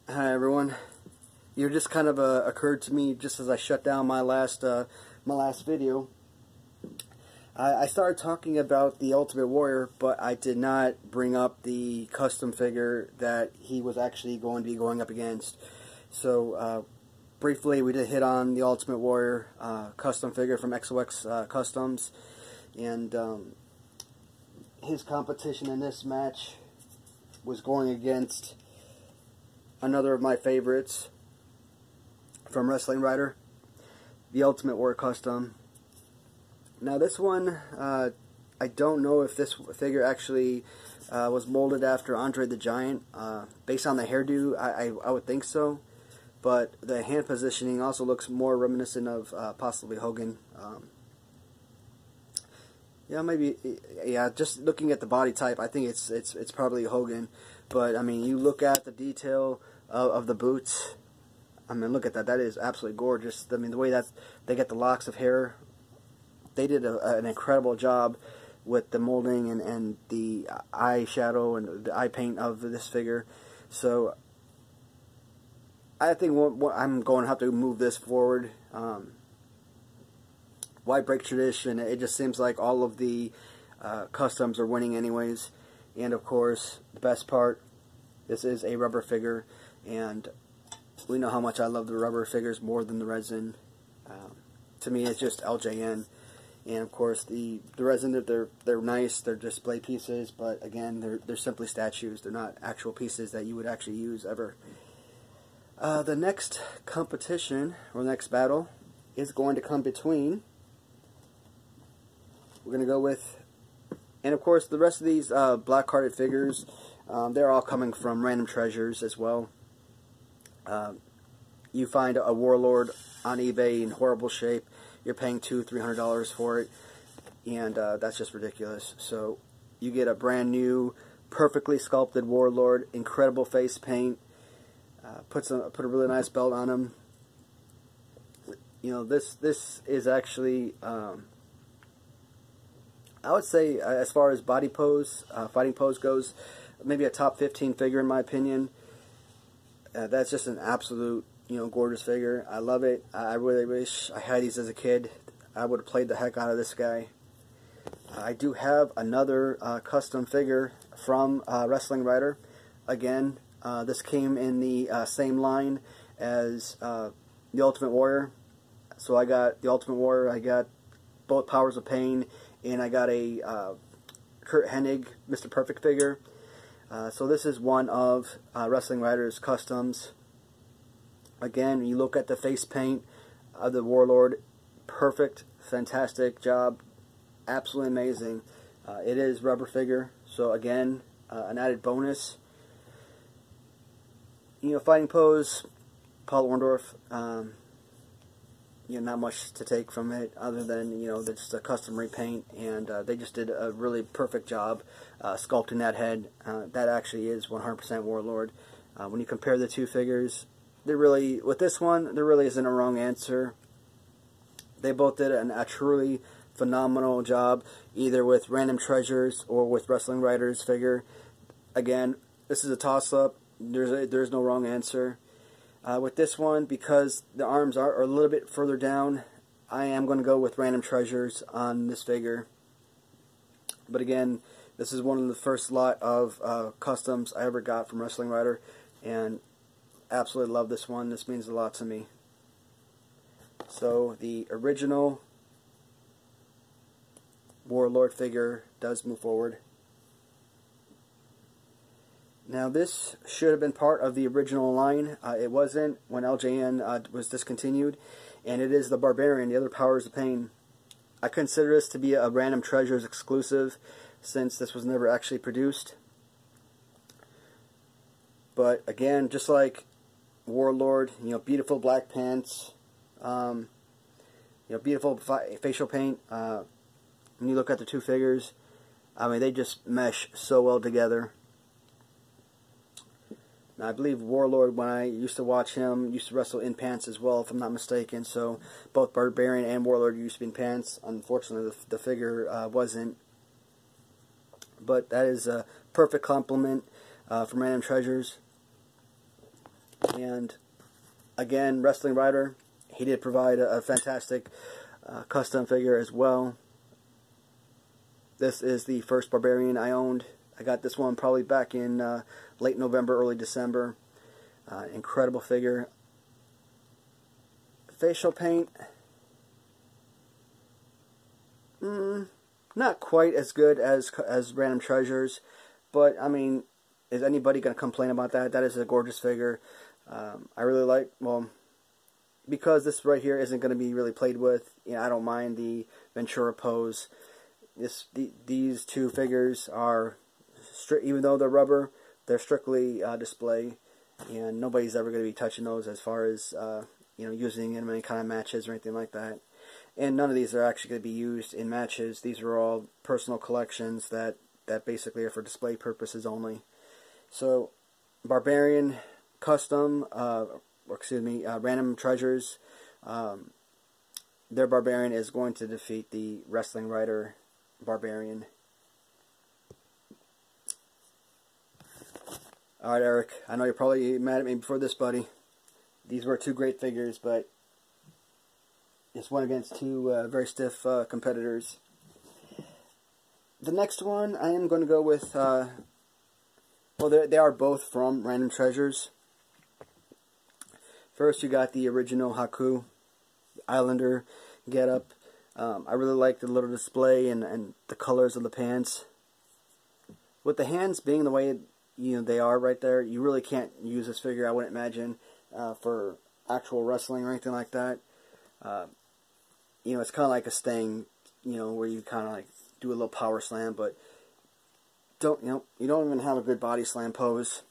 Hi everyone. You just kind of occurred to me just as I shut down my last video. I started talking about the Ultimate Warrior, but I did not bring up the custom figure that he was actually going to be going up against. So briefly, we did hit on the Ultimate Warrior custom figure from XOX Customs, and his competition in this match was going against another of my favorites from Wrestling Rider, the Ultimate Warrior Custom. Now this one, I don't know if this figure actually was molded after Andre the Giant. Based on the hairdo, I would think so. But the hand positioning also looks more reminiscent of possibly Hogan. Yeah, maybe. Yeah, just looking at the body type, I think it's probably Hogan. But I mean, you look at the detail of the boots. I mean, look at that. That is absolutely gorgeous. I mean, the way that they get the locks of hair, they did an incredible job with the molding and the eyeshadow and the eye paint of this figure. So I think I'm going to have to move this forward. Why break tradition? It just seems like all of the customs are winning anyways. And of course, the best part, this is a rubber figure, and we know how much I love the rubber figures more than the resin. To me, it's just LJN. And of course, the resin, they're nice. They're display pieces, but again, they're simply statues. They're not actual pieces that you would actually use ever. The next competition or next battle is going to come between. We're going to go with, and of course, the rest of these black carded figures, they're all coming from Random Treasures as well. You find a Warlord on eBay in horrible shape, you're paying $200–300 for it, and that's just ridiculous. So you get a brand new, perfectly sculpted Warlord, incredible face paint, put a really nice belt on him. You know, this is actually, I would say, as far as body pose, fighting pose goes, maybe a top 15 figure in my opinion. That's just an absolute, gorgeous figure. I love it. I really wish I had these as a kid. I would have played the heck out of this guy. I do have another custom figure from Wrestling Rider. Again, this came in the same line as the Ultimate Warrior. So I got the Ultimate Warrior, I got both Powers of Pain, and I got a Kurt Hennig Mr. Perfect figure. So this is one of Wrestling Rider's customs. Again, you look at the face paint of the Warlord, perfect, fantastic job, absolutely amazing. It is rubber figure, so again, an added bonus. Fighting pose, Paul Orndorff. Not much to take from it other than, just a custom repaint, and they just did a really perfect job sculpting that head. That actually is 100% Warlord. When you compare the two figures, with this one, there really isn't a wrong answer. They both did a truly phenomenal job, either with Random Treasures or with Wrestling Rider's figure. Again, this is a toss-up. There's no wrong answer. With this one, because the arms are a little bit further down, I am going to go with Random Treasures on this figure. But again, this is one of the first lot of customs I ever got from Wrestling Rider, and absolutely love this one. This means a lot to me. So the original Warlord figure does move forward. Now this should have been part of the original line. It wasn't when LJN was discontinued, and it is the Barbarian, the other Powers of Pain. I consider this to be a Random Treasures exclusive, since this was never actually produced. But again, just like Warlord, beautiful black pants, beautiful facial paint. When you look at the two figures, I mean, they just mesh so well together. Now, I believe Warlord, when I used to watch him, used to wrestle in pants as well, if I'm not mistaken. So both Barbarian and Warlord used to be in pants. Unfortunately, the figure wasn't. But that is a perfect compliment from Random Treasures. And again, Wrestling Rider, he did provide a fantastic custom figure as well. This is the first Barbarian I owned. I got this one probably back in late November, early December. Incredible figure. Facial paint, not quite as good as Random Treasures, but I mean, is anybody going to complain about that? That is a gorgeous figure. I really like, well, because this right here isn't going to be really played with, you know, I don't mind the Ventura pose. These two figures are, even though they're rubber, they're strictly display, and nobody's ever going to be touching those as far as you know, using them in any kind of matches or anything like that. And none of these are actually going to be used in matches. These are all personal collections that basically are for display purposes only. So, Barbarian Custom, Random Treasures, their Barbarian is going to defeat the Wrestling Rider Barbarian. Alright, Eric, I know you're probably mad at me before this, buddy. These were two great figures, but it's one against two very stiff competitors. The next one, I am going to go with, well, they are both from Random Treasures. First, you got the original Haku, Islander getup. I really like the little display and the colors of the pants. With the hands being the way they are right there, you really can't use this figure, I wouldn't imagine, for actual wrestling or anything like that. It's kind of like a Sting, where you kind of like do a little power slam, but you don't even have a good body slam pose.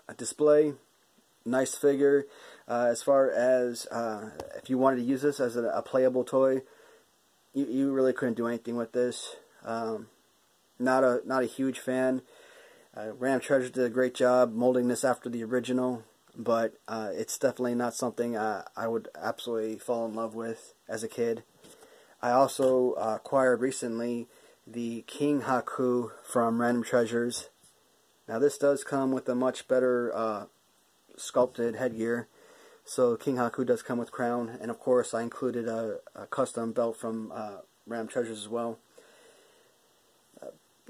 A display, nice figure. As far as if you wanted to use this as a playable toy, you really couldn't do anything with this. Not a huge fan. Random Treasures did a great job molding this after the original, but it's definitely not something I would absolutely fall in love with as a kid. I also acquired recently the King Haku from Random Treasures. Now this does come with a much better sculpted headgear. So King Haku does come with crown, and of course I included a custom belt from Random Treasures as well.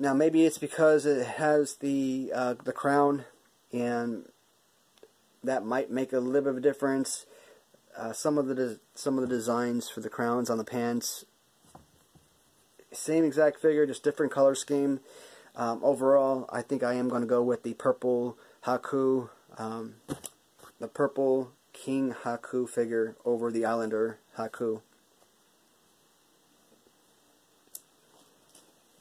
Now maybe it's because it has the crown, and that might make a little bit of a difference. Some of the designs for the crowns on the pants, same exact figure, just different color scheme. Overall, I think I am going to go with the purple Haku, the purple King Haku figure over the Islander Haku.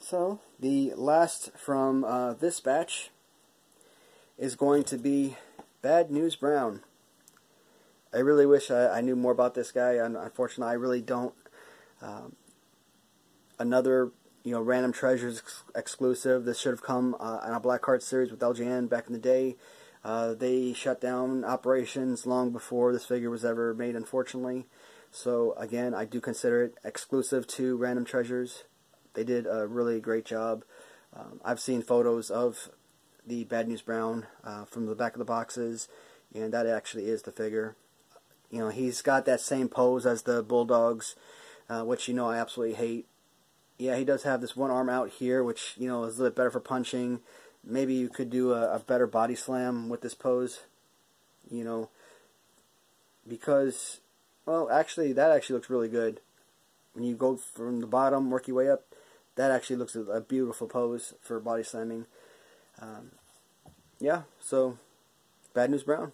So, the last from this batch is going to be Bad News Brown. I really wish I knew more about this guy. Unfortunately, I really don't. Another, Random Treasures exclusive. This should have come on a Black Card series with LJN back in the day. They shut down operations long before this figure was ever made, unfortunately. So, again, I do consider it exclusive to Random Treasures. They did a really great job. I've seen photos of the Bad News Brown from the back of the boxes, and that actually is the figure. He's got that same pose as the Bulldogs, which I absolutely hate. Yeah, he does have this one arm out here, which is a little bit better for punching. Maybe you could do a better body slam with this pose, because, well, actually, that actually looks really good. When you go from the bottom, work your way up, that actually looks a beautiful pose for body slamming. Yeah, so, Bad News Brown.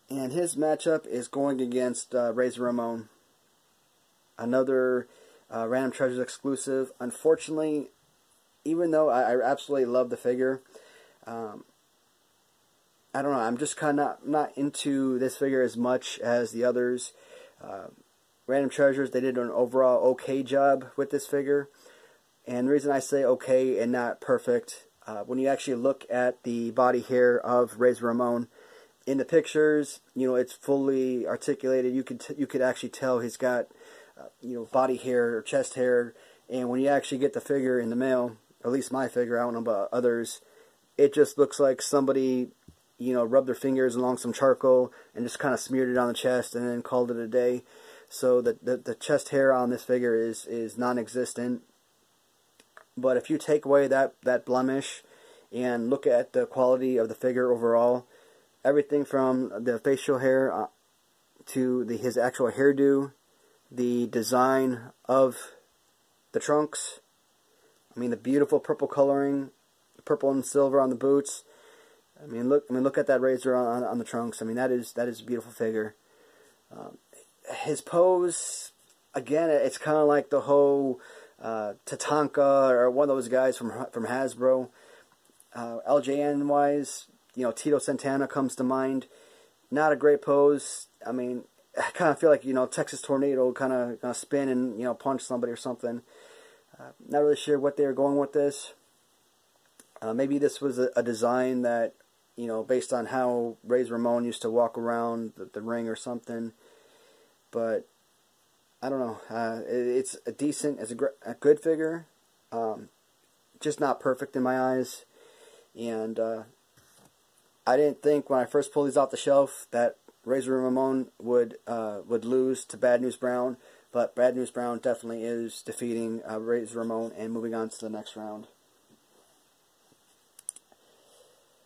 And his matchup is going against Razor Ramon. Another Random Treasures exclusive. Unfortunately, even though I absolutely love the figure, I don't know, I'm just kind of not into this figure as much as the others. Random Treasures, they did an overall okay job with this figure. And the reason I say okay and not perfect, when you actually look at the body hair of Razor Ramon, in the pictures, it's fully articulated. You could actually tell he's got, body hair or chest hair. And when you actually get the figure in the mail, at least my figure, I don't know about others, it just looks like somebody, you know, rubbed their fingers along some charcoal and just kind of smeared it on the chest and then called it a day. So the chest hair on this figure is non-existent. But if you take away that blemish and look at the quality of the figure overall, everything from the facial hair to his actual hairdo, the design of the trunks, I mean the beautiful purple coloring, purple and silver on the boots. I mean look at that razor on the trunks. I mean that is a beautiful figure. His pose, again, it's kind of like the whole Tatanka or one of those guys from Hasbro. LJN wise, you know, Tito Santana comes to mind. Not a great pose. I mean, I kind of feel like, you know, Texas Tornado kind of spin and, you know, punch somebody or something. Not really sure what they were going with this. Maybe this was a design that, you know, based on how Razor Ramon used to walk around the ring or something. But I don't know. It's a decent, it's a good figure. Just not perfect in my eyes. And I didn't think when I first pulled these off the shelf that Razor Ramon would lose to Bad News Brown, but Bad News Brown definitely is defeating Razor Ramon and moving on to the next round.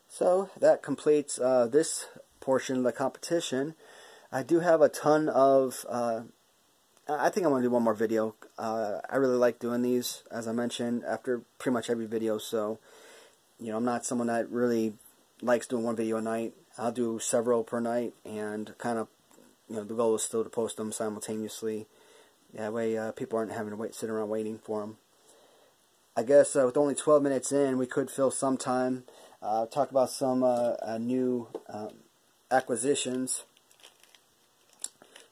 So that completes this portion of the competition. I do have a ton of. I think I'm going to do one more video. I really like doing these, as I mentioned, after pretty much every video. So, you know, I'm not someone that really likes doing one video a night. I'll do several per night, and kind of, you know, the goal is still to post them simultaneously. That way, people aren't having to sit around waiting for them. I guess with only 12 minutes in, we could fill some time. Talk about some new acquisitions.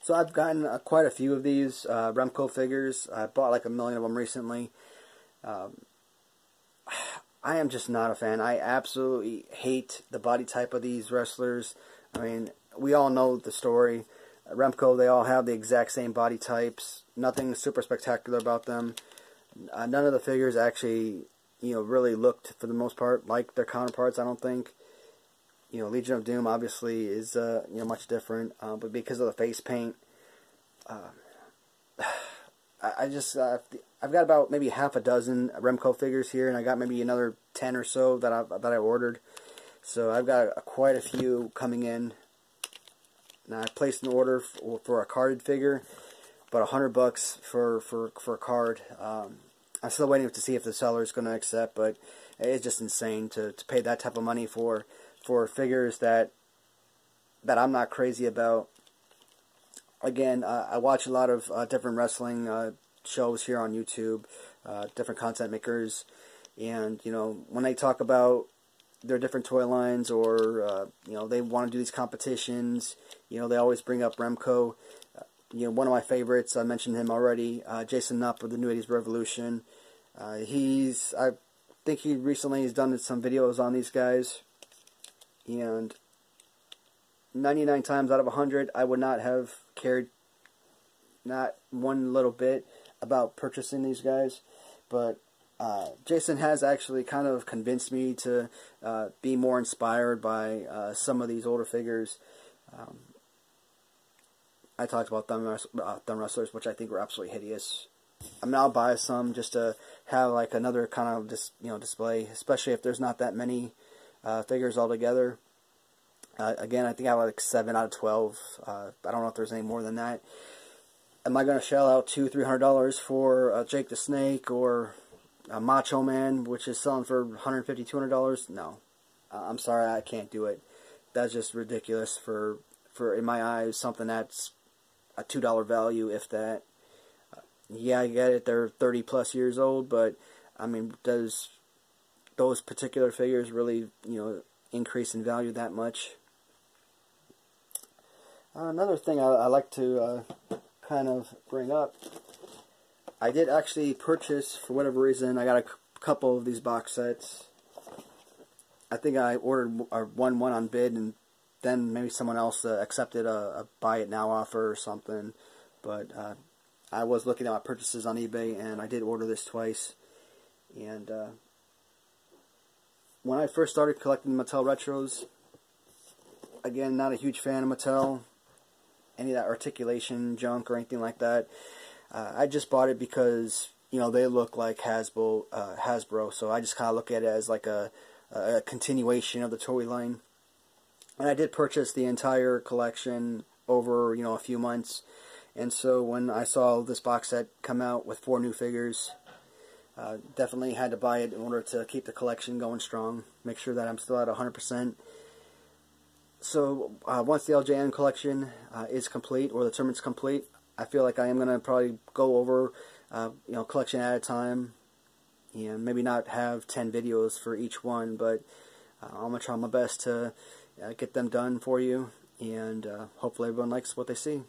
So I've gotten quite a few of these Remco figures. I bought like 1 million of them recently. I am just not a fan. I absolutely hate the body type of these wrestlers. I mean, we all know the story. Remco, they all have the exact same body types. Nothing super spectacular about them. None of the figures actually, you know, really looked, for the most part, like their counterparts, I don't think. You know, Legion of Doom obviously is you know, much different, but because of the face paint, I've got about maybe half a dozen Remco figures here, and I got maybe another 10 or so that I ordered. So I've got quite a few coming in. Now I placed an order for a carded figure, about $100 for a card. I'm still waiting to see if the seller is going to accept, but it's just insane to pay that type of money for figures that I'm not crazy about. Again, I watch a lot of different wrestling shows here on YouTube, different content makers, and you know, when they talk about their different toy lines, or you know, they want to do these competitions, you know, they always bring up Remco. You know, one of my favorites, I mentioned him already, Jason Nupp of the New 80s Revolution. I think he recently has done some videos on these guys, and 99 times out of 100, I would not have cared, not one little bit, about purchasing these guys. But Jason has actually kind of convinced me to be more inspired by some of these older figures. I talked about thumb wrestlers, which I think were absolutely hideous. I mean, I'll buy some just to have like another kind of display, especially if there's not that many figures altogether. Again, I think I have like 7 out of 12. I don't know if there's any more than that. Am I going to shell out $200-300 for Jake the Snake or Macho Man, which is selling for $150-200? No, I'm sorry, I can't do it. That's just ridiculous for in my eyes, something that's a $2 value, if that. Yeah, I get it, they're 30 plus years old, but I mean, does those particular figures really, you know, increase in value that much? Another thing I like to kind of bring up, I did actually purchase, for whatever reason, I got a couple of these box sets. I think I ordered one on bid, and then maybe someone else accepted a buy it now offer or something. But I was looking at my purchases on eBay, and I did order this twice. And when I first started collecting Mattel Retros, again, not a huge fan of Mattel, any of that articulation junk or anything like that. I just bought it because, you know, they look like Hasbro, so I just kind of look at it as like a continuation of the toy line. And I did purchase the entire collection over, you know, a few months. And so when I saw this box set come out with 4 new figures, definitely had to buy it in order to keep the collection going strong. Make sure that I'm still at 100%. So once the LJN collection is complete, or the tournament's complete, I feel like I am going to probably go over, you know, collection at a time. And maybe not have 10 videos for each one, but I'm going to try my best to get them done for you. And hopefully everyone likes what they see.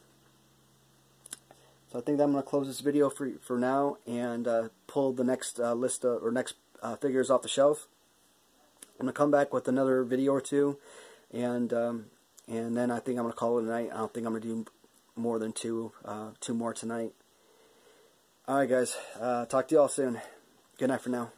So I think that I'm going to close this video for now and pull the next list or next figures off the shelf. I'm going to come back with another video or two, and then I think I'm going to call it a night. I don't think I'm going to do more than two more tonight. Alright guys, talk to you all soon. Good night for now.